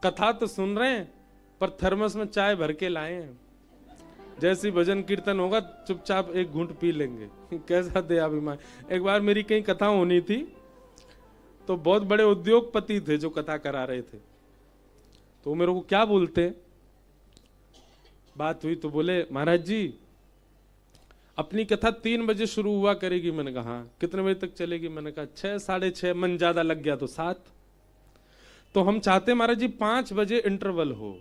कथा तो सुन रहे हैं पर थर्मस में चाय भर के लाए हैं। जैसी भजन कीर्तन होगा चुपचाप एक घूंट पी लेंगे। कैसा दयाभिमान। एक बार मेरी कहीं कथा होनी थी तो बहुत बड़े उद्योगपति थे जो कथा करा रहे थे, तो मेरे को क्या बोलते, बात हुई तो बोले महाराज जी अपनी कथा 3 बजे शुरू हुआ करेगी। मैंने कहा हाँ। कितने बजे तक चलेगी? मैंने कहा 6 साढ़े 6, मन ज्यादा लग गया तो 7। तो हम चाहते महाराज जी 5 बजे इंटरवल हो।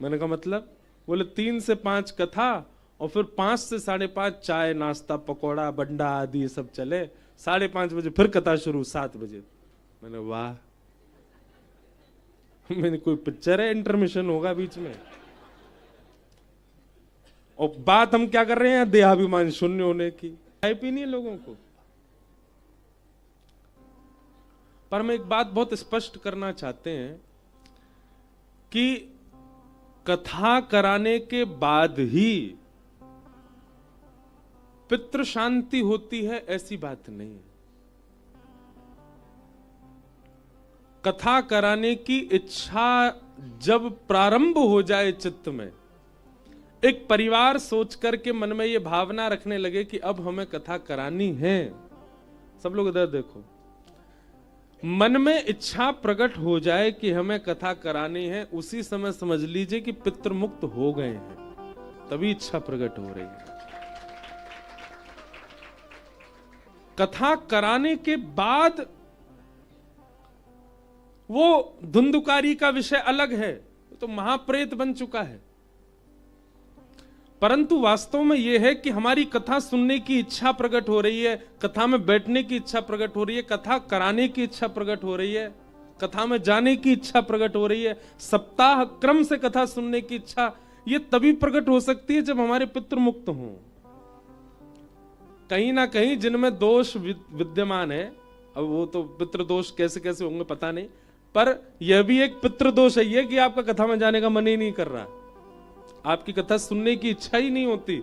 मैंने कहा मतलब? बोले 3 से 5 कथा और फिर 5 से 5:30 चाय नाश्ता पकौड़ा बंडा आदि ये सब चले, 5:30 बजे फिर कथा शुरू 7 बजे। मैंने वाह, मैंने कोई पिक्चर है इंटरमिशन होगा बीच में? और बात हम क्या कर रहे हैं देहाभिमान शून्य होने की, खाई पीनी है लोगों को। पर हम एक बात बहुत स्पष्ट करना चाहते हैं कि कथा कराने के बाद ही पितृ शांति होती है ऐसी बात नहीं है। कथा कराने की इच्छा जब प्रारंभ हो जाए चित्त में, एक परिवार सोच करके मन में यह भावना रखने लगे कि अब हमें कथा करानी है। सब लोग इधर देखो, मन में इच्छा प्रकट हो जाए कि हमें कथा करानी है, उसी समय समझ लीजिए कि पितृ मुक्त हो गए हैं, तभी इच्छा प्रकट हो रही है। कथा कराने के बाद वो धुंधुकारी का विषय अलग है, तो महाप्रेत बन चुका है। परंतु वास्तव में यह है कि हमारी कथा सुनने की इच्छा प्रकट हो रही है, कथा में बैठने की इच्छा प्रकट हो रही है, कथा कराने की इच्छा प्रकट हो रही है, कथा में जाने की इच्छा प्रकट हो रही है, सप्ताह क्रम से कथा सुनने की इच्छा, यह तभी प्रकट हो सकती है जब हमारे पितृ मुक्त हों। कहीं ना कहीं जिनमें दोष विद्यमान है, अब वो तो पितृ दोष कैसे कैसे होंगे पता नहीं, पर यह भी एक पितृ दोष है कि आपका कथा में जाने का मन ही नहीं कर रहा, आपकी कथा सुनने की इच्छा ही नहीं होती,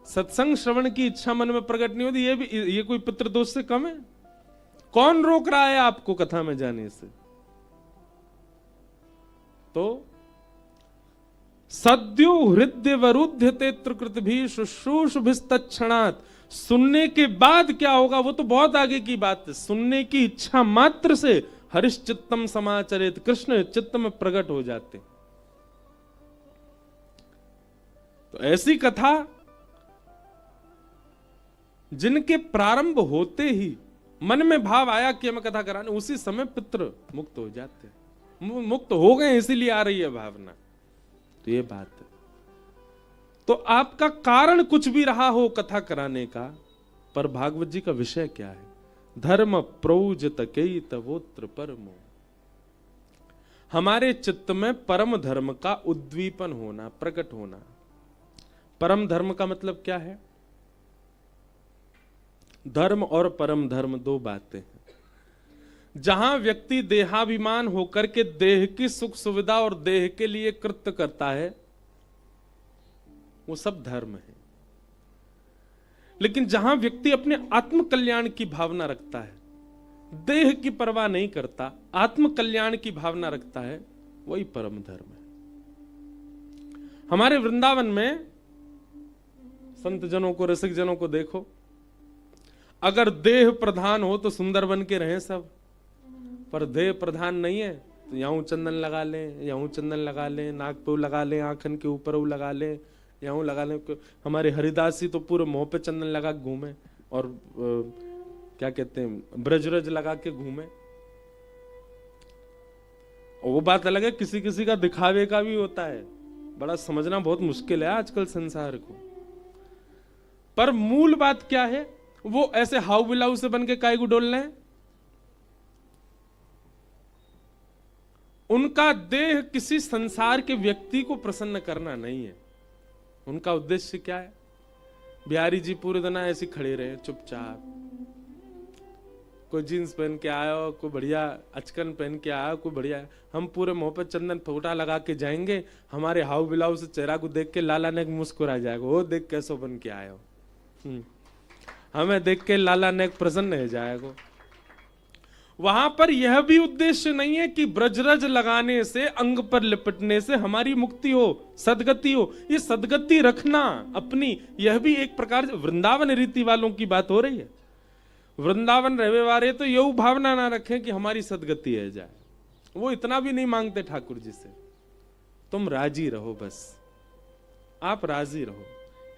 सत्संग श्रवण की इच्छा मन में प्रकट नहीं होती। ये कोई पितृ दोष से कम है? कौन रोक रहा है आपको कथा में जाने से? तो सद्यो हृदय वरुध्यते त्रिकृत भी शुश्रूषभिस्तत्क्षणात्, सुनने के बाद क्या होगा वो तो बहुत आगे की बात है। सुनने की इच्छा मात्र से हरिश्चित्तम समाचरित, कृष्ण चित्त में प्रकट हो जाते। तो ऐसी कथा जिनके प्रारंभ होते ही मन में भाव आया कि हमें कथा कराने, उसी समय पितृ मुक्त हो जाते, मुक्त हो गए इसीलिए आ रही है भावना। तो ये बात है। तो आपका कारण कुछ भी रहा हो कथा कराने का, पर भागवत जी का विषय क्या है? धर्म प्रौजत कई तवोत्र परमो, हमारे चित्त में परम धर्म का उद्दीपन होना, प्रकट होना। परम धर्म का मतलब क्या है? धर्म और परम धर्म दो बातें हैं। जहां व्यक्ति देहाभिमान होकर के देह की सुख सुविधा और देह के लिए कृत्य करता है वो सब धर्म है। लेकिन जहां व्यक्ति अपने आत्म कल्याण की भावना रखता है, देह की परवाह नहीं करता, आत्म कल्याण की भावना रखता है, वही परम धर्म है। हमारे वृंदावन में संत जनों को, रसिक जनों को देखो, अगर देह प्रधान हो तो सुंदर बन के रहे सब, पर देह प्रधान नहीं है तो यहां चंदन लगा लें, यहां चंदन लगा लें, नाक पे लगा लें, आंखन के ऊपर वो लगा लें, यहां लगा लें। हमारे हरिदास जी तो पूरे मुंह पे चंदन लगा के घूमे, और क्या कहते हैं ब्रजरज लगा के घूमे। और वो बात अलग है, किसी किसी का दिखावे का भी होता है, बड़ा समझना बहुत मुश्किल है आजकल संसार को। पर मूल बात क्या है? वो ऐसे हाउ बिलाऊ से बन के काय को डोल रहे हैं। उनका देह किसी संसार के व्यक्ति को प्रसन्न करना नहीं है। उनका उद्देश्य क्या है? बिहारी जी पूरे दिन ऐसे खड़े रहे चुपचाप, कोई जीन्स पहन के आया हो, कोई बढ़िया अचकन पहन के आया, कोई बढ़िया, हम पूरे मुंह पे चंदन फोटा लगा के जाएंगे, हमारे हाउ बिलाऊ से चेहरा को देख के लाला नेक मुस्कुरा जाएगा, वो देख कैसो बन के आए हो, हमें देख के लाला नेक प्रसन्न हो जाएगा। वहां पर यह भी उद्देश्य नहीं है कि ब्रजरज लगाने से, अंग पर लिपटने से हमारी मुक्ति हो, सदगति हो। ये सदगति रखना अपनी, यह भी एक प्रकार से वृंदावन रीति वालों की बात हो रही है। वृंदावन रहने वाले तो यह भावना ना रखें कि हमारी सदगति है जाए, वो इतना भी नहीं मांगते ठाकुर जी से। तुम राजी रहो, बस आप राजी रहो।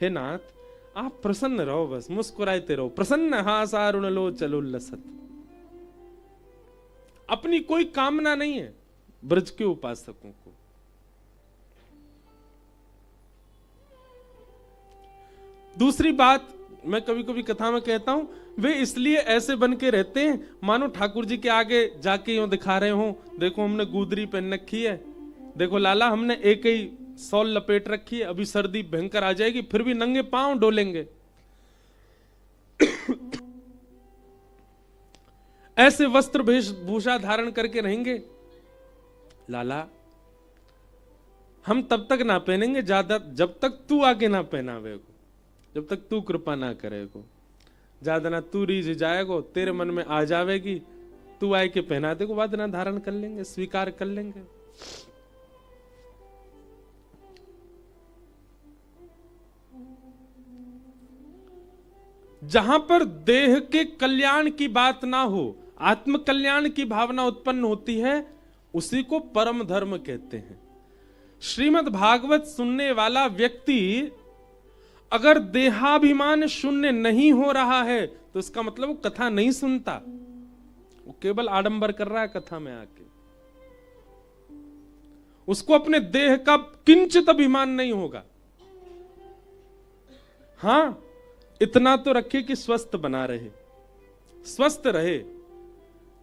हे नाथ, आप प्रसन्न रहो, बस मुस्कुराते रहो। प्रसन्न हासारुण लो चलो लसत। अपनी कोई कामना नहीं है ब्रज के उपासकों को। दूसरी बात मैं कभी कभी कथा में कहता हूं, वे इसलिए ऐसे बन के रहते हैं मानो ठाकुर जी के आगे जाके यूं दिखा रहे हो, देखो हमने गुदरी पहन रखी है, देखो लाला हमने एक ही सॉल लपेट रखी है, अभी सर्दी भयंकर आ जाएगी फिर भी नंगे पांव डोलेंगे। ऐसे वस्त्र वेशभूषा धारण करके रहेंगे। लाला हम तब तक ना पहनेंगे ज्यादा जब तक तू आके ना पहनावे को, जब तक तू कृपा ना करे को। ज्यादा ना तू रीझ जाएगो, तेरे मन में आ जावेगी, तू आए के पहना दे को, बाद ना धारण कर लेंगे, स्वीकार कर लेंगे। जहां पर देह के कल्याण की बात ना हो, आत्म कल्याण की भावना उत्पन्न होती है, उसी को परम धर्म कहते हैं। श्रीमद् भागवत सुनने वाला व्यक्ति अगर देहाभिमान शून्य नहीं हो रहा है तो इसका मतलब वो कथा नहीं सुनता, वो केवल आडंबर कर रहा है कथा में आके। उसको अपने देह का किंचित अभिमान नहीं होगा। हां, इतना तो रखे कि स्वस्थ बना रहे, स्वस्थ रहे।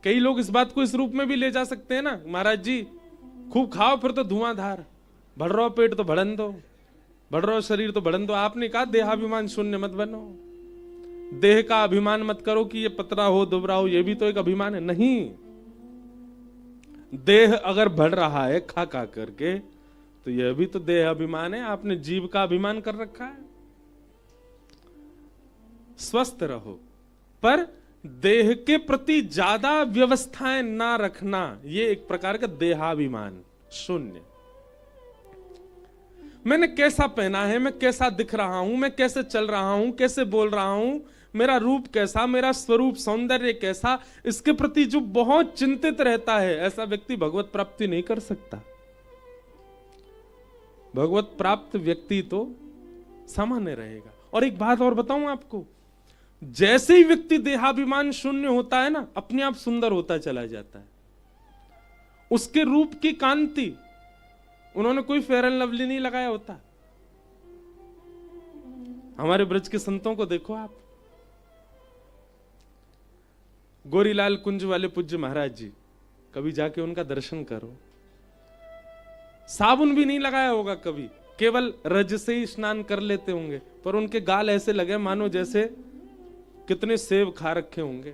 कई लोग इस बात को इस रूप में भी ले जा सकते हैं ना, महाराज जी खूब खाओ फिर तो धुआंधार, बढ़ रहा पेट तो बढ़न दो, बढ़ रहा शरीर तो बढ़न दो। आपने कहा देहाभिमान शून्य मत बनो, देह का अभिमान मत करो कि ये पतला हो दुबरा हो, ये भी तो एक अभिमान है। नहीं, देह अगर बढ़ रहा है खा खा करके तो यह भी तो देह अभिमान है। आपने जीव का अभिमान कर रखा है। स्वस्थ रहो, पर देह के प्रति ज्यादा व्यवस्थाएं ना रखना, यह एक प्रकार का देहाभिमान शून्य। मैंने कैसा पहना है, मैं कैसा दिख रहा हूं, मैं कैसे चल रहा हूं, कैसे बोल रहा हूं, मेरा रूप कैसा, मेरा स्वरूप सौंदर्य कैसा, इसके प्रति जो बहुत चिंतित रहता है, ऐसा व्यक्ति भगवत प्राप्ति नहीं कर सकता। भगवत प्राप्त व्यक्ति तो सामान्य रहेगा। और एक बात और बताऊं आपको, जैसे ही व्यक्ति देहाभिमान शून्य होता है ना, अपने आप सुंदर होता चला जाता है। उसके रूप की कांति, उन्होंने कोई फेयर एंड लवली नहीं लगाया होता। हमारे ब्रज के संतों को देखो आप, गोरीलाल कुंज वाले पूज्य महाराज जी, कभी जाके उनका दर्शन करो। साबुन भी नहीं लगाया होगा कभी, केवल रज से ही स्नान कर लेते होंगे, पर उनके गाल ऐसे लगे मानो जैसे कितने सेब खा रखे होंगे,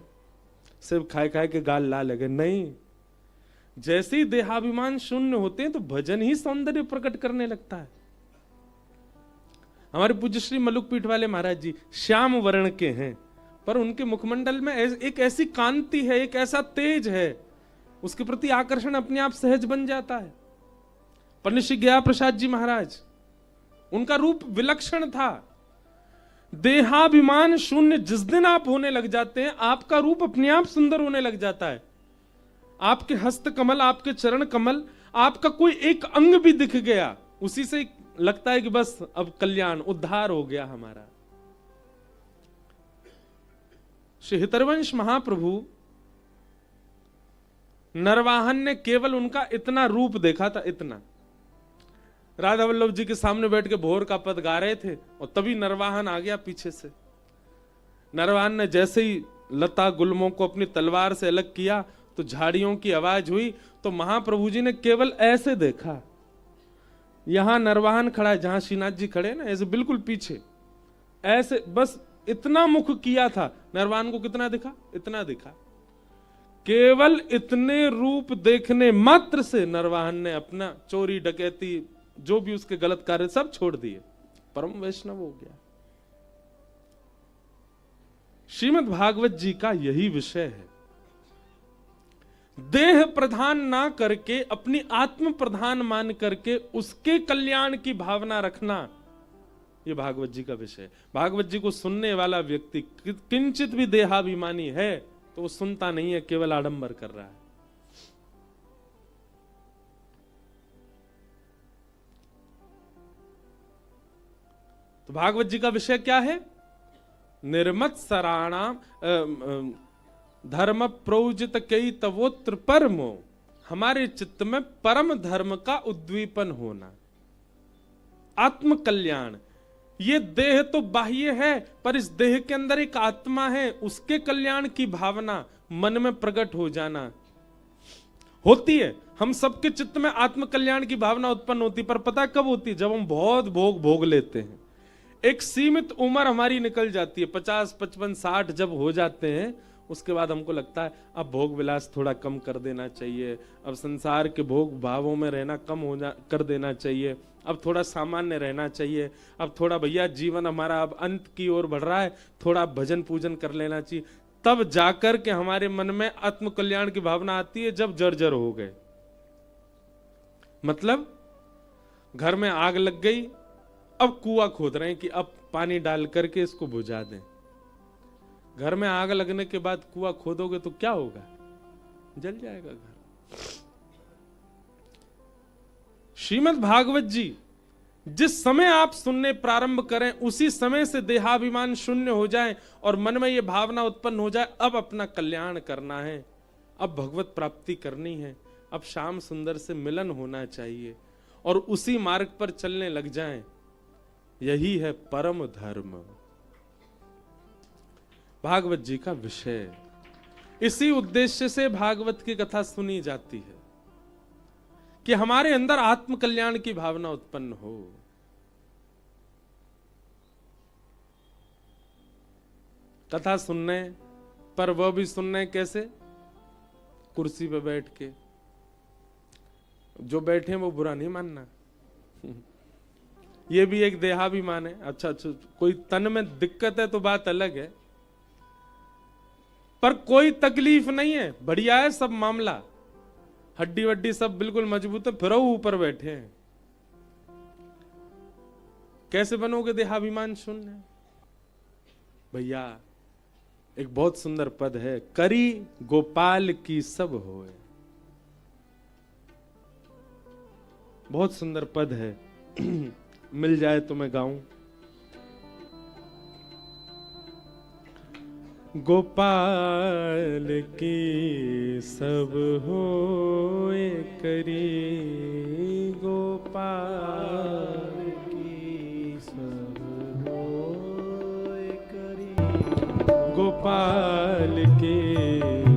सेब खाए खाए के गाल लाल लगे। नहीं, जैसे ही देहाभिमान शून्य होते हैं तो भजन ही सौंदर्य प्रकट करने लगता है। हमारे पूज्य श्री मलुक पीठ वाले महाराज जी श्याम वर्ण के हैं, पर उनके मुखमंडल में एक ऐसी कांति है, एक ऐसा तेज है, उसके प्रति आकर्षण अपने आप सहज बन जाता है। पंडित श्री गया प्रसाद जी महाराज, उनका रूप विलक्षण था। देहाभिमान शून्य जिस दिन आप होने लग जाते हैं, आपका रूप अपने आप सुंदर होने लग जाता है। आपके हस्त कमल, आपके चरण कमल, आपका कोई एक अंग भी दिख गया, उसी से लगता है कि बस अब कल्याण उद्धार हो गया हमारा। श्री हितरवंश महाप्रभु, नरवाहन ने केवल उनका इतना रूप देखा था, इतना। राधा वल्लभ जी के सामने बैठ के भोर का पद गा रहे थे और तभी नरवाहन आ गया पीछे से। नरवाहन ने जैसे ही लता गुल्मों को अपनी तलवार से अलग किया तो झाड़ियों की आवाज हुई, तो महाप्रभु जी ने केवल ऐसे देखा। यहां नरवाहन खड़ा है, जहां श्रीनाथ जी खड़े ना, ऐसे बिल्कुल पीछे, ऐसे बस इतना मुख किया था। नरवाहन को कितना दिखा? इतना दिखा। केवल इतने रूप देखने मात्र से नरवाहन ने अपना चोरी डकैती जो भी उसके गलत कार्य सब छोड़ दिए, परम वैष्णव हो गया। श्रीमद् भागवत जी का यही विषय है। देह प्रधान ना करके अपनी आत्म प्रधान मान करके उसके कल्याण की भावना रखना, ये भागवत जी का विषय है। भागवत जी को सुनने वाला व्यक्ति किंचित भी देहाभिमानी है तो वो सुनता नहीं है, केवल आडंबर कर रहा है। तो भागवत जी का विषय क्या है? निर्मत्सराणाम धर्म प्रोजित कई तवोत्र परमो, हमारे चित्त में परम धर्म का उद्दीपन होना, आत्म कल्याण। ये देह तो बाह्य है, पर इस देह के अंदर एक आत्मा है, उसके कल्याण की भावना मन में प्रकट हो जाना होती है। हम सबके चित्त में आत्म कल्याण की भावना उत्पन्न होती, पर पता कब होती है? जब हम बहुत भोग लेते हैं। एक सीमित उम्र हमारी निकल जाती है, 50, 55, 60 जब हो जाते हैं, उसके बाद हमको लगता है अब भोग विलास थोड़ा कम कर देना चाहिए, अब संसार के भोग भावों में रहना कम कर देना चाहिए, अब थोड़ा सामान्य रहना चाहिए, अब थोड़ा भैया जीवन हमारा अब अंत की ओर बढ़ रहा है, थोड़ा भजन पूजन कर लेना चाहिए। तब जाकर के हमारे मन में आत्म कल्याण की भावना आती है, जब जर्जर हो गए। मतलब घर में आग लग गई, अब कुआं खोद रहे हैं कि अब पानी डाल करके इसको बुझा दें। घर में आग लगने के बाद कुआं खोदोगे तो क्या होगा? जल जाएगा घर। श्रीमद् भागवत जी जिस समय आप सुनने प्रारंभ करें, उसी समय से देहाभिमान शून्य हो जाए और मन में यह भावना उत्पन्न हो जाए, अब अपना कल्याण करना है, अब भगवत प्राप्ति करनी है, अब श्याम सुंदर से मिलन होना चाहिए, और उसी मार्ग पर चलने लग जाएं। यही है परम धर्म, भागवत जी का विषय। इसी उद्देश्य से भागवत की कथा सुनी जाती है कि हमारे अंदर आत्म कल्याण की भावना उत्पन्न हो। कथा सुनने पर वह भी सुनने कैसे? कुर्सी पे बैठ के। जो बैठे वो बुरा नहीं मानना, ये भी एक देहाभिमान है। अच्छा, कोई तन में दिक्कत है तो बात अलग है, पर कोई तकलीफ नहीं है, बढ़िया है सब मामला, हड्डी वड्डी सब बिल्कुल मजबूत है, फिर ऊपर बैठे हैं। कैसे बनोगे देहाभिमान शून्य? भैया एक बहुत सुंदर पद है, करी गोपाल की सब होए। बहुत सुंदर पद है, मिल जाए तो मैं गाऊं। गोपाल की सब होए करी, गोपाल की सब होए करी, गोपाल की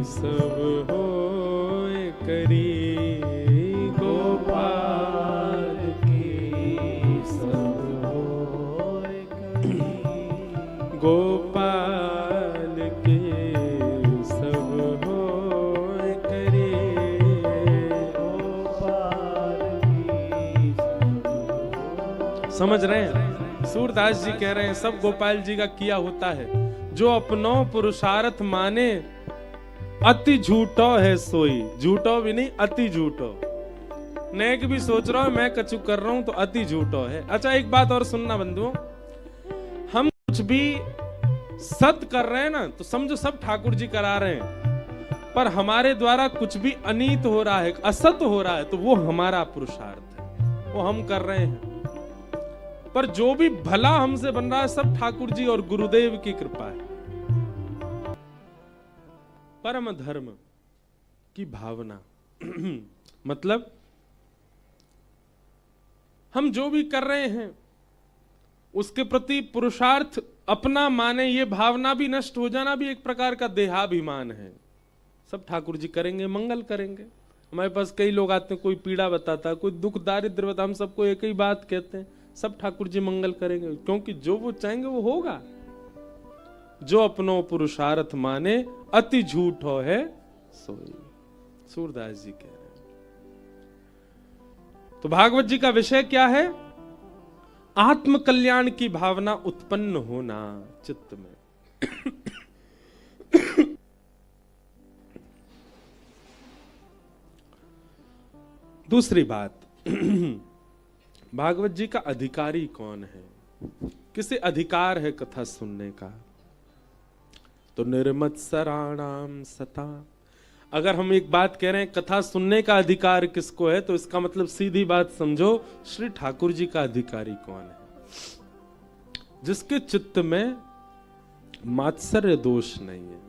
सब होए करी, गोपाल की सब होए करी, गोपाल समझ रहे हैं? सूरदास जी कह रहे हैं सब गोपाल जी का किया होता है, जो अपनो पुरुषार्थ माने अति झूठो है सोई। झूठो भी नहीं, अति झूठो। नेक भी सोच रहा हूं मैं कछु कर रहा हूं तो अति झूठो है। अच्छा एक बात और सुनना बंधुओं, हम कुछ भी सत कर रहे हैं ना तो समझो सब ठाकुर जी करा रहे हैं, पर हमारे द्वारा कुछ भी अनीत हो रहा है, असत हो रहा है, तो वो हमारा पुरुषार्थ है, वो हम कर रहे हैं। पर जो भी भला हमसे बन रहा है सब ठाकुर जी और गुरुदेव की कृपा है। परम धर्म की भावना मतलब हम जो भी कर रहे हैं उसके प्रति पुरुषार्थ अपना माने, ये भावना भी नष्ट हो जाना भी एक प्रकार का देहाभिमान है। सब ठाकुर जी करेंगे, मंगल करेंगे। हमारे पास कई लोग आते हैं, कोई पीड़ा बताता है, कोई दुख दारिद्र बताता, हम सबको एक ही बात कहते हैं, सब ठाकुर जी मंगल करेंगे, क्योंकि जो वो चाहेंगे वो होगा। जो अपनो पुरुषार्थ माने अति झूठ हो है सोई, सूरदास जी कह रहे हैं। तो भागवत जी का विषय क्या है? आत्म कल्याण की भावना उत्पन्न होना चित्त में। दूसरी बात, भागवत जी का अधिकारी कौन है? किसे अधिकार है कथा सुनने का? तो निर्मत्सराणाम सता। अगर हम एक बात कह रहे हैं कथा सुनने का अधिकार किसको है, तो इसका मतलब सीधी बात समझो, श्री ठाकुर जी का अधिकारी कौन है? जिसके चित्त में मात्सर्य दोष नहीं है।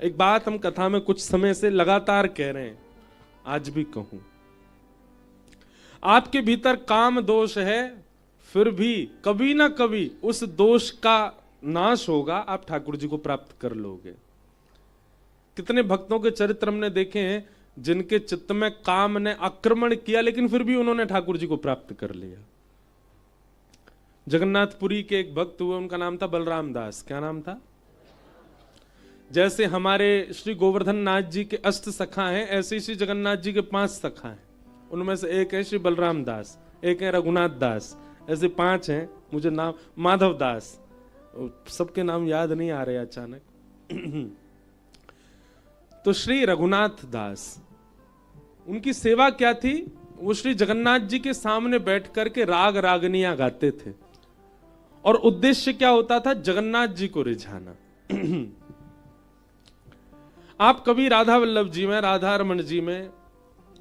एक बात हम कथा में कुछ समय से लगातार कह रहे हैं, आज भी कहूं, आपके भीतर काम दोष है, फिर भी कभी ना कभी उस दोष का नाश होगा, आप ठाकुर जी को प्राप्त कर लोगे। कितने भक्तों के चरित्र हमने देखे हैं जिनके चित्त में काम ने आक्रमण किया, लेकिन फिर भी उन्होंने ठाकुर जी को प्राप्त कर लिया। जगन्नाथपुरी के एक भक्त हुए, उनका नाम था बलराम दास। क्या नाम था? जैसे हमारे श्री गोवर्धन नाथ जी के अष्ट सखा हैं, ऐसे श्री जगन्नाथ जी के 5 सखा हैं। उनमें से एक है श्री बलराम दास, एक है रघुनाथ दास, ऐसे 5 हैं। मुझे नाम माधव दास, सबके नाम याद नहीं आ रहे अचानक। तो श्री रघुनाथ दास, उनकी सेवा क्या थी? वो श्री जगन्नाथ जी के सामने बैठ करके राग रागनियां गाते थे, और उद्देश्य क्या होता था? जगन्नाथ जी को रिझाना। आप कभी राधा वल्लभ जी में, राधा रमन जी में,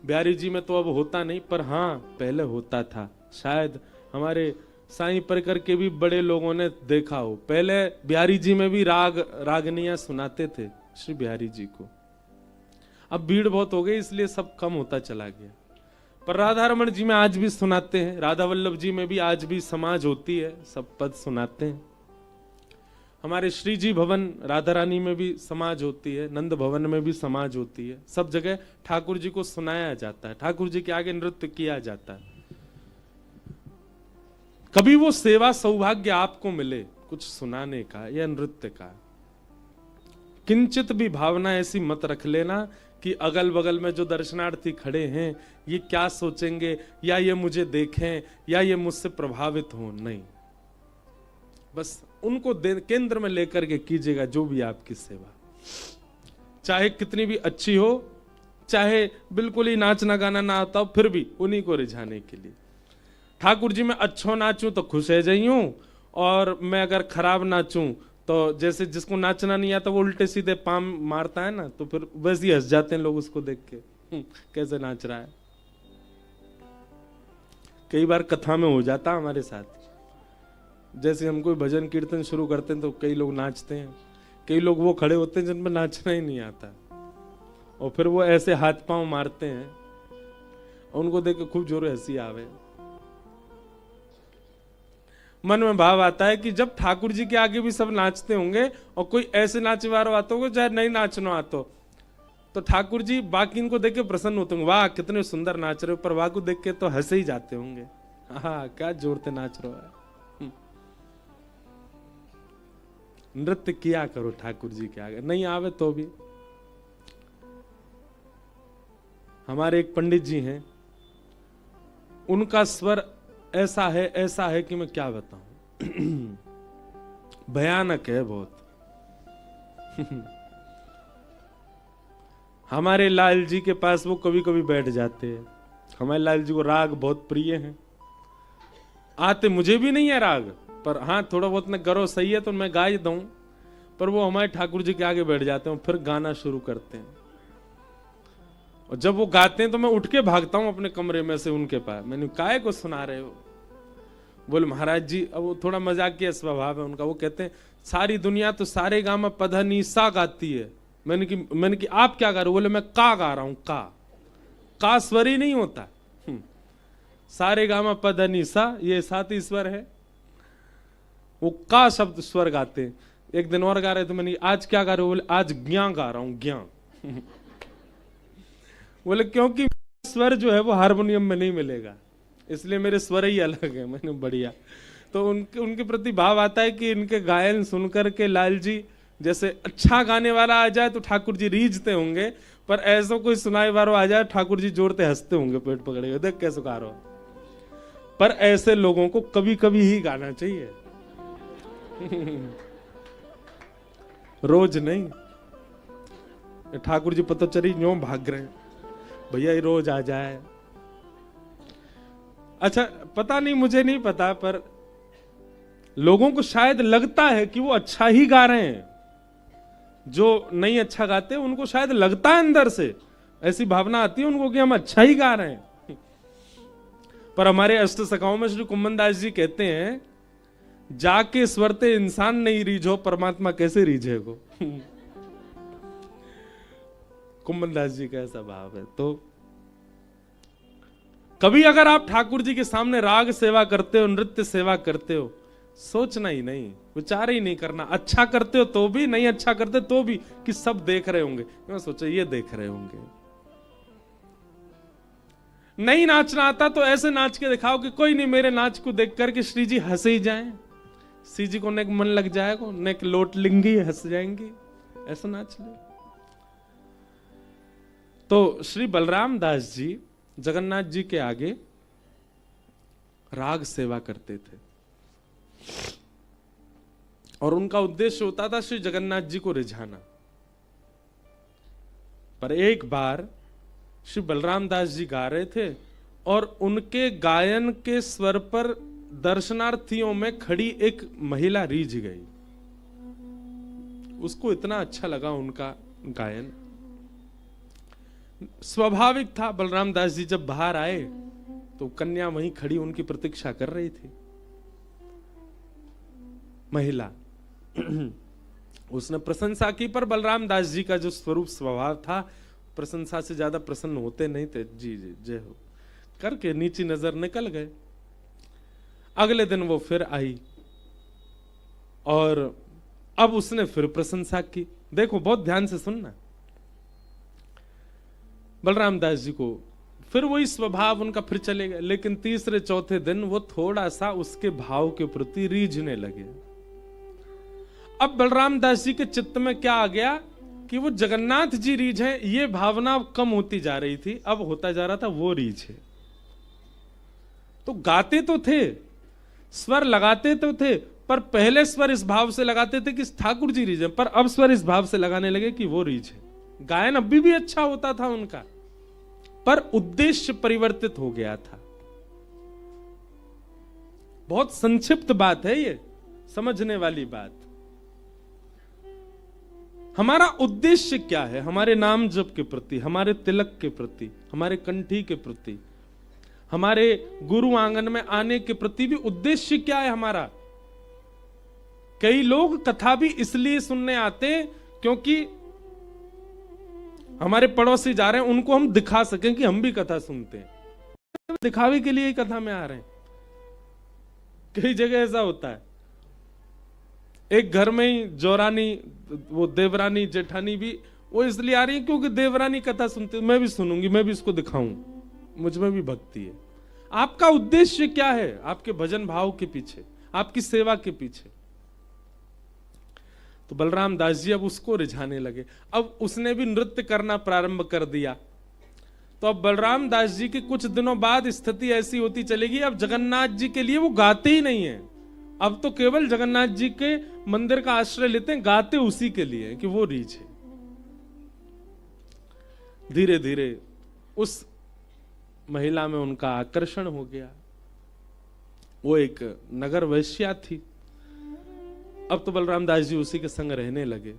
बिहारी जी में तो अब होता नहीं, पर हाँ पहले होता था। शायद हमारे साईं परकर के भी बड़े लोगों ने देखा हो, पहले बिहारी जी में भी राग रागनियां सुनाते थे श्री बिहारी जी को। अब भीड़ बहुत हो गई इसलिए सब कम होता चला गया, पर राधा रमन जी में आज भी सुनाते हैं, राधा वल्लभ जी में भी आज भी समाज होती है, सब पद सुनाते हैं। हमारे श्री जी भवन राधा रानी में भी समाज होती है, नंद भवन में भी समाज होती है, सब जगह ठाकुर जी को सुनाया जाता है, ठाकुर जी के आगे नृत्य किया जाता है। कभी वो सेवा सौभाग्य आपको मिले कुछ सुनाने का या नृत्य का, किंचित भी भावना ऐसी मत रख लेना कि अगल बगल में जो दर्शनार्थी खड़े हैं ये क्या सोचेंगे, या ये मुझे देखें, या ये मुझसे प्रभावित हो। नहीं, बस उनको केंद्र में लेकर के कीजिएगा जो भी आपकी सेवा, चाहे कितनी भी अच्छी हो, चाहे बिल्कुल ही नाचना गाना ना आता हो, फिर भी उन्हीं को रिझाने के लिए। ठाकुर जी मैं अच्छो नाचूं तो खुश है जाइयूं, और मैं अगर खराब नाचूं तो जैसे जिसको नाचना नहीं आता वो उल्टे सीधे पाम मारता है ना, तो फिर वैसे ही हंस जाते हैं लोग उसको देख के, कैसे नाच रहा है। कई बार कथा में हो जाता हमारे साथ, जैसे हम कोई भजन कीर्तन शुरू करते हैं तो कई लोग नाचते हैं, कई लोग वो खड़े होते हैं जिनमें नाचना ही नहीं आता, और फिर वो ऐसे हाथ पांव मारते हैं, उनको देख के खूब जोर हंसी आवे। मन में भाव आता है कि जब ठाकुर जी के आगे भी सब नाचते होंगे और कोई ऐसे नाचे वालो आता होगा चाहे नहीं नाचना आतो, तो ठाकुर जी बाकी इनको देख के प्रसन्न होते होंगे, वाह कितने सुंदर नाच रहे हो, पर वाह को देख के तो हंसे ही जाते होंगे, हाँ क्या जोर से नाच रहे हो। नृत्य किया करो ठाकुर जी के आगे, नहीं आवे तो भी। हमारे एक पंडित जी हैं, उनका स्वर ऐसा है कि मैं क्या बताऊं, भयानक है बहुत। हमारे लाल जी के पास वो कभी कभी बैठ जाते हैं, हमारे लाल जी को राग बहुत प्रिय हैं, आते मुझे भी नहीं है राग, पर हाँ थोड़ा बहुत मैं गरो सही है तो मैं गा ही दूं, पर वो हमारे ठाकुर जी के आगे बैठ जाते हैं, फिर गाना शुरू करते हैं, और जब वो गाते हैं तो मैं उठ के भागता हूं अपने कमरे में से उनके पास। मैंने काहे को सुना रहे हो? बोले महाराज जी, अब वो थोड़ा मजाकिया स्वभाव है उनका, वो कहते हैं सारी दुनिया तो सारे गामा पधनीसा गाती है। मैंने कि आप क्या गा रहे हो? बोले मैं का गा रहा हूं, का स्वर ही नहीं होता। सारे गामा पधनीसा ये 7 स्वर है, वो का शब्द स्वर गाते हैं। एक दिन और गा रहे थे, मैंने आज क्या गा रहे हो? बोले आज ज्ञा गा रहा हूं, ज्ञा। बोले क्योंकि स्वर जो है वो हारमोनियम में नहीं मिलेगा, इसलिए मेरे स्वर ही अलग है। मैंने बढ़िया, तो उनके प्रति भाव आता है कि इनके गायन सुनकर के लाल जी, जैसे अच्छा गाने वाला आ जाए तो ठाकुर जी रीझते होंगे, पर ऐसा कोई सुनाई वाला आ जाए ठाकुर जी जोरते हंसते होंगे पेट पकड़े हुए, देख कैसे गा रहा हो। पर ऐसे लोगों को कभी कभी ही गाना चाहिए, रोज नहीं। ठाकुर जी पता चली यूं भाग रहे हैं, भैया ये रोज आ जाए। अच्छा, पता नहीं, मुझे नहीं पता, पर लोगों को शायद लगता है कि वो अच्छा ही गा रहे हैं। जो नहीं अच्छा गाते उनको शायद लगता है अंदर से, ऐसी भावना आती है उनको कि हम अच्छा ही गा रहे हैं। पर हमारे अष्ट सखाओं में श्री कुम्मन दास जी कहते हैं, जाके स्वरते इंसान नहीं रीझो, परमात्मा कैसे रीझेगो। कुम्मन दास जी का ऐसा भाव है। तो कभी अगर आप ठाकुर जी के सामने राग सेवा करते हो, नृत्य सेवा करते हो, सोचना ही नहीं, विचार ही नहीं करना। अच्छा करते हो तो भी, नहीं अच्छा करते तो भी, कि सब देख रहे होंगे। मैं सोचा ये देख रहे होंगे। नहीं नाचना आता तो ऐसे नाच के दिखाओ कि कोई नहीं, मेरे नाच को देख करके श्री जी हंस ही जाए, श्री जी को नेक मन लग जाएगा, नेक लोट लिंगी हंस जाएंगी, ऐसा नाच ले। तो श्री बलराम दास जी जगन्नाथ जी के आगे राग सेवा करते थे और उनका उद्देश्य होता था श्री जगन्नाथ जी को रिझाना। पर एक बार श्री बलराम दास जी गा रहे थे और उनके गायन के स्वर पर दर्शनार्थियों में खड़ी एक महिला रीझ गई। उसको इतना अच्छा लगा उनका गायन। स्वाभाविक था, बलराम दास जी जब बाहर आए तो कन्या वहीं खड़ी उनकी प्रतीक्षा कर रही थी। महिला उसने प्रशंसा की, पर बलराम दास जी का जो स्वरूप स्वभाव था, प्रशंसा से ज्यादा प्रसन्न होते नहीं थे। जी जी जय हो करके नीची नजर निकल गए। अगले दिन वो फिर आई और अब उसने फिर प्रशंसा की। देखो बहुत ध्यान से सुनना। बलराम दास जी को फिर वही स्वभाव उनका फिर चले गए, लेकिन तीसरे चौथे दिन वो थोड़ा सा उसके भाव के प्रति रीझने लगे। अब बलराम दास जी के चित्त में क्या आ गया कि वो जगन्नाथ जी रीझ हैं, ये भावना कम होती जा रही थी। अब होता जा रहा था वो रीझ है। तो गाते तो थे, स्वर लगाते तो थे, पर पहले स्वर इस भाव से लगाते थे कि ठाकुर जी रीझ हैं, पर अब स्वर इस भाव से लगाने लगे कि वो रीझ है। गायन अभी भी अच्छा होता था उनका, पर उद्देश्य परिवर्तित हो गया था। बहुत संक्षिप्त बात है ये, समझने वाली बात। हमारा उद्देश्य क्या है? हमारे नाम जप के प्रति, हमारे तिलक के प्रति, हमारे कंठी के प्रति, हमारे गुरु आंगन में आने के प्रति भी उद्देश्य क्या है हमारा? कई लोग कथा भी इसलिए सुनने आते क्योंकि हमारे पड़ोसी जा रहे हैं, उनको हम दिखा सकें कि हम भी कथा सुनते हैं। दिखावे के लिए ही कथा में आ रहे हैं। कई जगह ऐसा होता है। एक घर में ही जोरानी, वो देवरानी जेठानी भी वो इसलिए आ रही है क्योंकि देवरानी कथा सुनते, मैं भी सुनूंगी, मैं भी इसको दिखाऊं, मुझ में भी भक्ति है। आपका उद्देश्य क्या है? आपके भजन भाव के पीछे, आपकी सेवा के पीछे। तो बलराम दास जी अब उसको रिझाने लगे। अब उसने भी नृत्य करना प्रारंभ कर दिया। तो अब बलराम दास जी के कुछ दिनों बाद स्थिति ऐसी होती चलेगी, अब जगन्नाथ जी के लिए वो गाते ही नहीं है। अब तो केवल जगन्नाथ जी के मंदिर का आश्रय लेते हैं, गाते उसी के लिए कि वो रीझ है। धीरे धीरे उस महिला में उनका आकर्षण हो गया। वो एक नगर वैश्या थी। अब तो बलराम दास जी उसी के संग रहने लगे,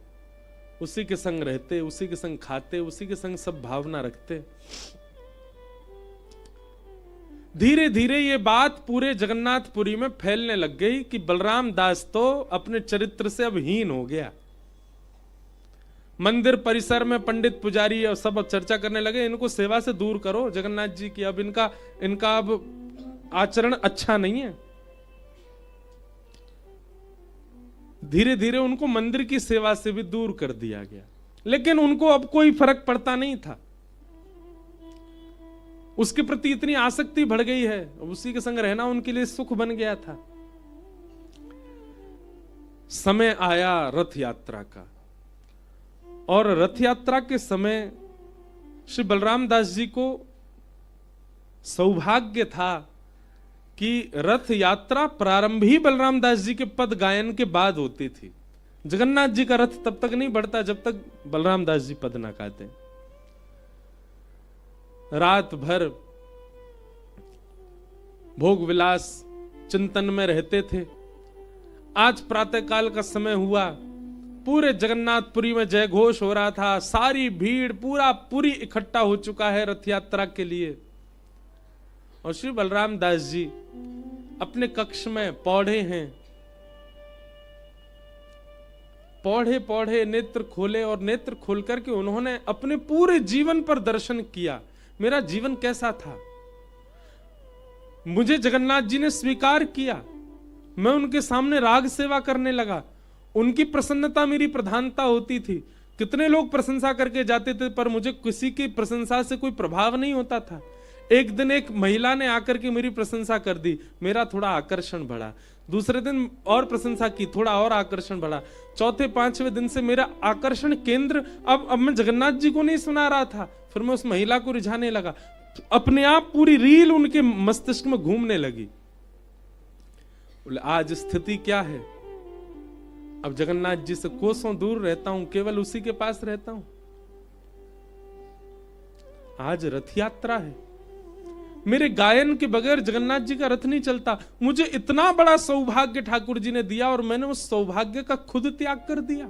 उसी के संग रहते, उसी के संग खाते, उसी के संग सब भावना रखते। धीरे धीरे ये बात पूरे जगन्नाथपुरी में फैलने लग गई कि बलराम दास तो अपने चरित्र से अब हीन हो गया। मंदिर परिसर में पंडित पुजारी और सब चर्चा करने लगे, इनको सेवा से दूर करो जगन्नाथ जी की, अब इनका अब आचरण अच्छा नहीं है। धीरे धीरे उनको मंदिर की सेवा से भी दूर कर दिया गया, लेकिन उनको अब कोई फर्क पड़ता नहीं था। उसके प्रति इतनी आसक्ति बढ़ गई है, उसी के संग रहना उनके लिए सुख बन गया था। समय आया रथ यात्रा का, और रथ यात्रा के समय श्री बलराम दास जी को सौभाग्य था कि रथ यात्रा प्रारंभ ही बलराम दास जी के पद गायन के बाद होती थी। जगन्नाथ जी का रथ तब तक नहीं बढ़ता जब तक बलराम दास जी पद ना गाते। रात भर भोग विलास चिंतन में रहते थे। आज प्रातःकाल का समय हुआ, पूरे जगन्नाथपुरी में जय घोष हो रहा था, सारी भीड़ पूरी इकट्ठा हो चुका है रथ यात्रा के लिए। और श्री बलराम दास जी अपने कक्ष में पौढ़े हैं, पौढ़े नेत्र खोले और नेत्र खोल करके उन्होंने अपने पूरे जीवन पर दर्शन किया। मेरा जीवन कैसा था, मुझे जगन्नाथ जी ने स्वीकार किया, मैं उनके सामने राग सेवा करने लगा, उनकी प्रसन्नता मेरी प्रधानता होती थी। कितने लोग प्रशंसा करके जाते थे पर मुझे किसी की प्रशंसा से कोई प्रभाव नहीं होता था। एक दिन एक महिला ने आकर के मेरी प्रशंसा कर दी, मेरा थोड़ा आकर्षण बढ़ा। दूसरे दिन और प्रशंसा की, थोड़ा और आकर्षण बढ़ा। चौथे पांचवें दिन से मेरा आकर्षण केंद्र अब मैं जगन्नाथ जी को नहीं सुना रहा था, फिर मैं उस महिला को रिझाने लगा। अपने आप पूरी रील उनके मस्तिष्क में घूमने लगी। बोले आज स्थिति क्या है, अब जगन्नाथ जी से कोसों दूर रहता हूं, केवल उसी के पास रहता हूं। आज रथ यात्रा है, मेरे गायन के बगैर जगन्नाथ जी का रथ नहीं चलता। मुझे इतना बड़ा सौभाग्य ठाकुर जी ने दिया और मैंने उस सौभाग्य का खुद त्याग कर दिया।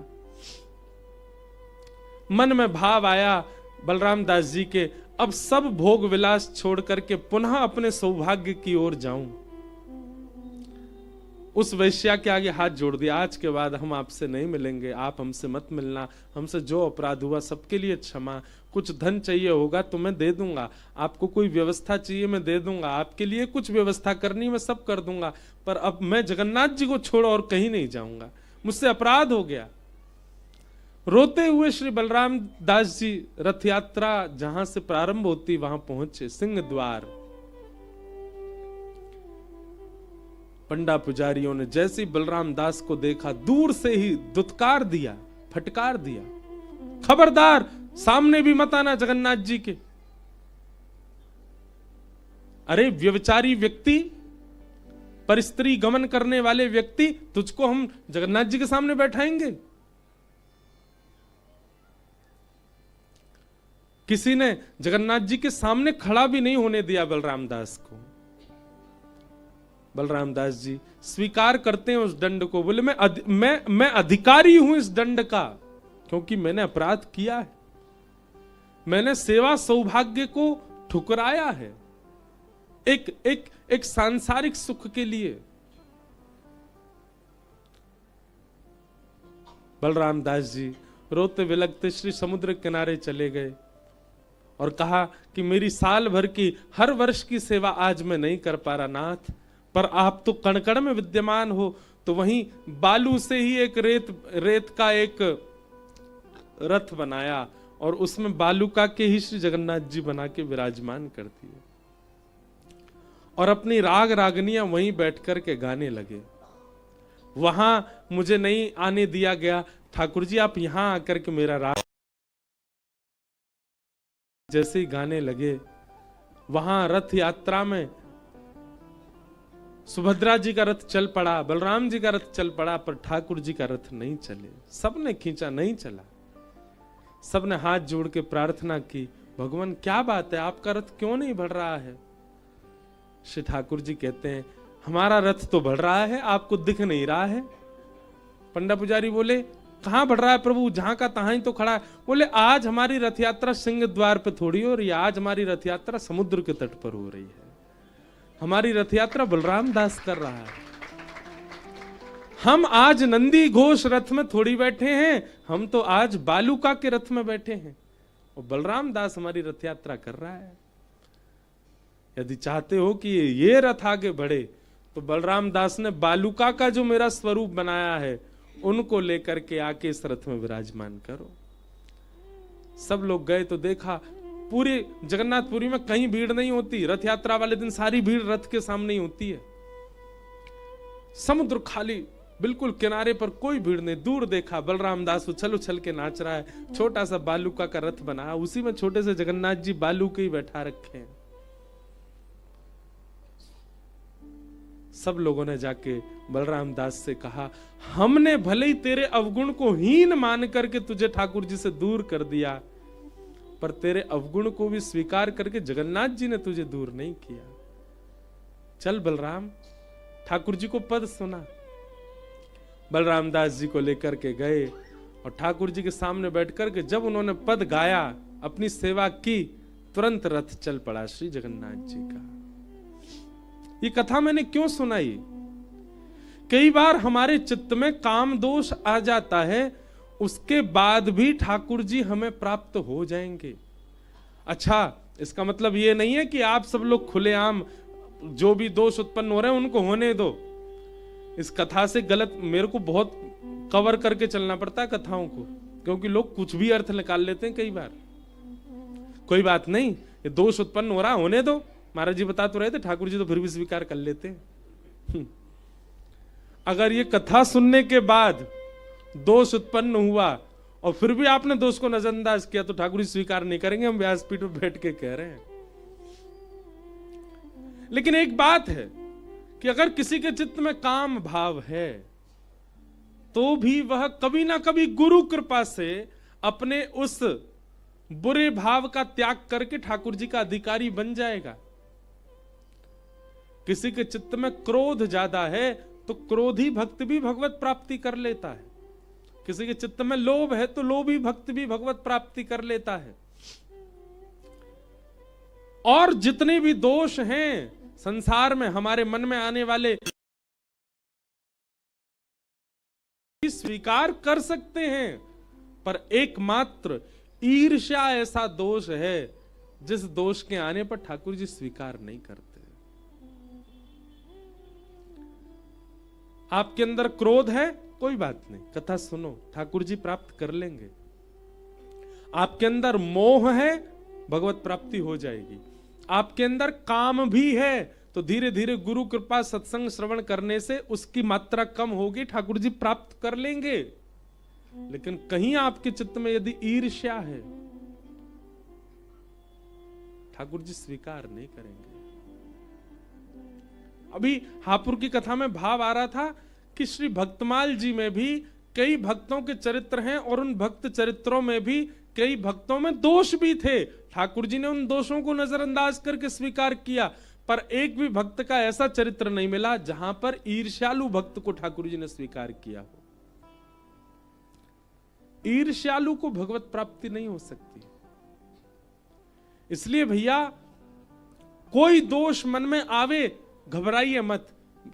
मन में भाव आया बलराम दास जी के, अब सब भोग विलास छोड़ करके पुनः अपने सौभाग्य की ओर जाऊं। उस वैश्या के आगे हाथ जोड़ दिया, आज के बाद हम आपसे नहीं मिलेंगे, आप हमसे मत मिलना, हमसे जो अपराध हुआ सबके लिए क्षमा। कुछ धन चाहिए होगा तो मैं दे दूंगा, आपको कोई व्यवस्था चाहिए मैं दे दूंगा, आपके लिए कुछ व्यवस्था करनी मैं सब कर दूंगा, पर अब मैं जगन्नाथ जी को छोड़ और कहीं नहीं जाऊंगा, मुझसे अपराध हो गया। रोते हुए श्री बलराम दास जी रथ यात्रा जहां से प्रारंभ होती वहां पहुंचे, सिंह द्वार। पंडा पुजारियों ने जैसे ही बलराम दास को देखा दूर से ही दुत्कार दिया, फटकार दिया, खबरदार सामने भी मत आना जगन्नाथ जी के। अरे व्यभिचारी व्यक्ति, परिस्त्री गमन करने वाले व्यक्ति, तुझको हम जगन्नाथ जी के सामने बैठाएंगे? किसी ने जगन्नाथ जी के सामने खड़ा भी नहीं होने दिया बलराम दास को। बलराम दास जी स्वीकार करते हैं उस दंड को, बोले मैं अधिकारी हूं इस दंड का, क्योंकि मैंने अपराध किया है, मैंने सेवा सौभाग्य को ठुकराया है एक सांसारिक सुख के लिए। बलराम दास जी रोते विलखते श्री समुद्र किनारे चले गए और कहा कि मेरी साल भर की हर वर्ष की सेवा आज मैं नहीं कर पा रहा नाथ, पर आप तो कण कण में विद्यमान हो। तो वहीं बालू से ही एक रेत का एक रथ बनाया और उसमें बालूका के ही श्री जगन्नाथ जी बना के विराजमान कर दिए और अपनी राग रागनियां वहीं बैठ कर के गाने लगे। वहां मुझे नहीं आने दिया गया, ठाकुर जी आप यहां आकर के मेरा राग जैसे ही गाने लगे। वहां रथ यात्रा में सुभद्रा जी का रथ चल पड़ा, बलराम जी का रथ चल पड़ा, पर ठाकुर जी का रथ नहीं चले। सबने खींचा, नहीं चला। सबने हाथ जोड़ के प्रार्थना की, भगवान क्या बात है, आपका रथ क्यों नहीं बढ़ रहा है? श्री ठाकुर जी कहते हैं हमारा रथ तो बढ़ रहा है, आपको दिख नहीं रहा है। पंडा पुजारी बोले कहां बढ़ रहा है प्रभु, जहां का तहां ही तो खड़ा है। बोले आज हमारी रथ यात्रा सिंह द्वार पे थोड़ी हो रही है, आज हमारी रथ यात्रा समुद्र के तट पर हो रही है। हमारी रथ यात्रा बलराम दास कर रहा है। हम आज नंदी घोष रथ में थोड़ी बैठे हैं, हम तो आज बालूका के रथ में बैठे हैं और बलराम दास हमारी रथ यात्रा कर रहा है। यदि चाहते हो कि ये रथ आगे बढ़े तो बलराम दास ने बालूका का जो मेरा स्वरूप बनाया है उनको लेकर के आके इस रथ में विराजमान करो। सब लोग गए तो देखा पूरे जगन्नाथपुरी में कहीं भीड़ नहीं होती, रथ यात्रा वाले दिन सारी भीड़ रथ के सामने ही होती है। समुद्र खाली, बिल्कुल किनारे पर कोई भीड़ नहीं। दूर देखा बलराम दास उछल उछल के नाच रहा है, छोटा सा बालूका का रथ बना, उसी में छोटे से जगन्नाथ जी बालू के ही बैठा रखे हैं। सब लोगों ने जाके बलराम दास से कहा हमने भले ही तेरे अवगुण को हीन मान करके तुझे ठाकुर जी से दूर कर दिया, पर तेरे अवगुण को भी स्वीकार करके जगन्नाथ जी ने तुझे दूर नहीं किया। चल बलराम, ठाकुर जी को पद सुना। बलराम दास जी को लेकर के गए और ठाकुर जी के सामने बैठकर के जब उन्होंने पद गाया, अपनी सेवा की, तुरंत रथ चल पड़ा श्री जगन्नाथ जी का। ये कथा मैंने क्यों सुनाई? कई बार हमारे चित्त में काम दोष आ जाता है, उसके बाद भी ठाकुर जी हमें प्राप्त हो जाएंगे। अच्छा, इसका मतलब ये नहीं है कि आप सब लोग खुलेआम जो भी दोष उत्पन्न हो रहे हैं उनको होने दो। इस कथा से गलत, मेरे को बहुत कवर करके चलना पड़ता है कथाओं को, क्योंकि लोग कुछ भी अर्थ निकाल लेते हैं कई बार। कोई बात नहीं, ये दोष उत्पन्न हो रहा, होने दो। महाराज जी बता तो रहे थे, ठाकुर जी तो फिर भी स्वीकार कर लेते हैं। अगर ये कथा सुनने के बाद दोष उत्पन्न हुआ और फिर भी आपने दोष को नजरअंदाज किया, तो ठाकुर जी स्वीकार नहीं करेंगे। हम व्यासपीठ पर बैठ के कह रहे हैं। लेकिन एक बात है कि अगर किसी के चित्त में काम भाव है, तो भी वह कभी ना कभी गुरु कृपा से अपने उस बुरे भाव का त्याग करके ठाकुर जी का अधिकारी बन जाएगा। किसी के चित्त में क्रोध ज्यादा है, तो क्रोधी भक्त भी भगवत प्राप्ति कर लेता है। किसी के चित्त में लोभ है, तो लोभी भक्त भी भगवत प्राप्ति कर लेता है। और जितने भी दोष हैं संसार में, हमारे मन में आने वाले, स्वीकार कर सकते हैं, पर एकमात्र ईर्ष्या ऐसा दोष है जिस दोष के आने पर ठाकुर जी स्वीकार नहीं करते। आपके अंदर क्रोध है, कोई बात नहीं, कथा सुनो, ठाकुर जी प्राप्त कर लेंगे। आपके अंदर मोह है, भगवत प्राप्ति हो जाएगी। आपके अंदर काम भी है, तो धीरे धीरे गुरु कृपा सत्संग श्रवण करने से उसकी मात्रा कम होगी, ठाकुर जी प्राप्त कर लेंगे। लेकिन कहीं आपके चित्त में यदि ईर्ष्या है, ठाकुर जी स्वीकार नहीं करेंगे। अभी हापुड़ की कथा में भाव आ रहा था कि श्री भक्तमाल जी में भी कई भक्तों के चरित्र हैं, और उन भक्त चरित्रों में भी कई भक्तों में दोष भी थे। ठाकुर जी ने उन दोषों को नजरअंदाज करके स्वीकार किया, पर एक भी भक्त का ऐसा चरित्र नहीं मिला जहां पर ईर्ष्यालु भक्त को ठाकुर जी ने स्वीकार किया हो। ईर्ष्यालु को भगवत प्राप्ति नहीं हो सकती। इसलिए भैया, कोई दोष मन में आवे, घबराइए मत।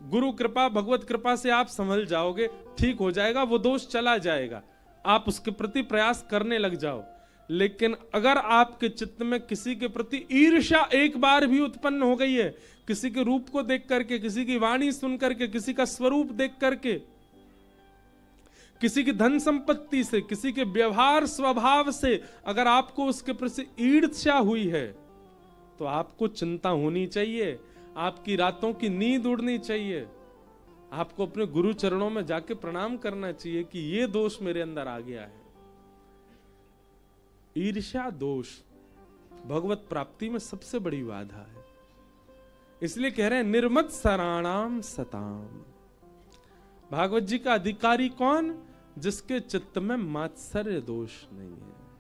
गुरु कृपा, भगवत कृपा से आप संभल जाओगे, ठीक हो जाएगा, वो दोष चला जाएगा। आप उसके प्रति प्रयास करने लग जाओ। लेकिन अगर आपके चित्त में किसी के प्रति ईर्ष्या एक बार भी उत्पन्न हो गई है, किसी के रूप को देख करके, किसी की वाणी सुन करके, किसी का स्वरूप देख करके, किसी की धन संपत्ति से, किसी के व्यवहार स्वभाव से अगर आपको उसके प्रति ईर्ष्या हुई है, तो आपको चिंता होनी चाहिए, आपकी रातों की नींद उड़नी चाहिए। आपको अपने गुरु चरणों में जाके प्रणाम करना चाहिए कि ये दोष मेरे अंदर आ गया है। ईर्ष्या दोष भगवत प्राप्ति में सबसे बड़ी बाधा है। इसलिए कह रहे हैं निर्मत सराणाम सताम। भागवत जी का अधिकारी कौन? जिसके चित्त में मात्सर्य दोष नहीं है।